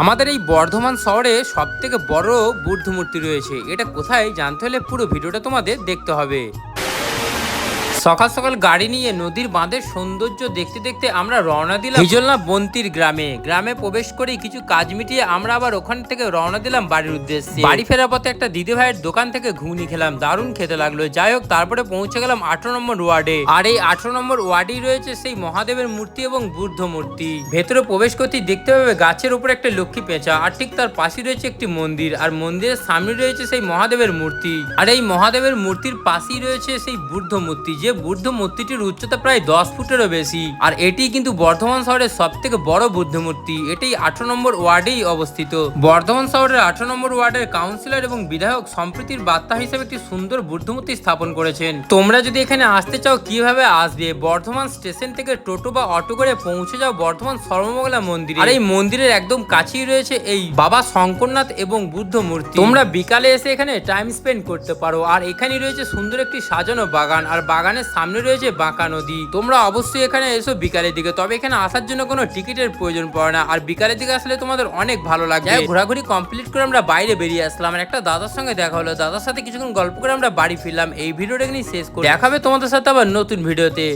আমাদের এই বর্ধমান শহরে সব থেকে বড় বুদ্ধ মূর্তি রয়েছে। এটা কোথায় জানতে হলে পুরো ভিডিওটা তোমাদের দেখতে হবে। সকাল সকাল গাড়ি নিয়ে নদীর বাঁধের সৌন্দর্য দেখতে দেখতে আমরা রওনা দিলাম হিজলনা বন্তির গ্রামে প্রবেশ করে কিছু কাজ মিটিয়ে আমরা আবার ওখান থেকে রওনা দিলাম বাড়ির উদ্দেশ্যে। বাড়ি ফেরার পথে একটা দিদি ভাইয়ের দোকান থেকে ঘুগনি খেলাম, দারুণ খেতে লাগলো। যাই হোক, তারপরে পৌঁছে গেলাম 18 নম্বর ওয়ার্ডে। আর এই 18 নম্বর ওয়ার্ডেই রয়েছে সেই মহাদেবের মূর্তি এবং বুদ্ধ মূর্তি। ভেতরে প্রবেশ করতেই দেখতে পাবে গাছের উপরে একটা লক্ষ্মী পেঁচা, আর ঠিক তার পাশে রয়েছে একটি মন্দির, আর মন্দিরের সামনে রয়েছে সেই মহাদেবের মূর্তি। আর এই মহাদেবের মূর্তির পাশেই রয়েছে সেই বুদ্ধ মূর্তি, যে বুদ্ধ মূর্তিটির উচ্চতা প্রায় 10 ফুটেরও বেশি। আর এটি কিন্তু বর্ধমান শহরের সব থেকে বড় বুদ্ধ মূর্তি। এটি 18 নম্বর ওয়ার্ডেই অবস্থিত। বর্ধমান শহরের 18 নম্বর ওয়ার্ডের কাউন্সিলর এবং বিধায়ক সম্প্রীতির বার্তা হিসেবে একটি সুন্দর বুদ্ধ মূর্তি স্থাপন করেছেন। তোমরা যদি এখানে আসতে চাও কিভাবে আসবে? বর্ধমান স্টেশন থেকে টোটো বা অটো করে পৌঁছে যাও বর্ধমান সর্বমঙ্গলা মন্দিরে। আর এই মন্দিরের একদম কাছেই রয়েছে এই বাবা শঙ্করনাথ এবং বুদ্ধ মূর্তি। তোমরা বিকালে এসে এখানে টাইম স্পেন্ড করতে পারো। আর এখানে রয়েছে সুন্দর একটি সাজানো বাগান, আর বাগানের সামনে রয়েছে বাঁকা নদী। তোমরা অবশ্যই এখানে এসো বিকালের দিকে, তবে এখানে আসার জন্য কোনো টিকিটের প্রয়োজন পড়ে না। আর বিকালের দিকে আসলে তোমাদের অনেক ভালো লাগবে। ঘোরাঘুরি কমপ্লিট করে আমরা বাইরে বেরিয়ে আসলাম, আর একটা দাদার সঙ্গে দেখা হলো। দাদার সাথে কিছুক্ষণ গল্প করে আমরা বাড়ি ফিরলাম। এই ভিডিওটা এখানেই শেষ করি, দেখাবে তোমাদের সাথে আবার নতুন ভিডিওতে।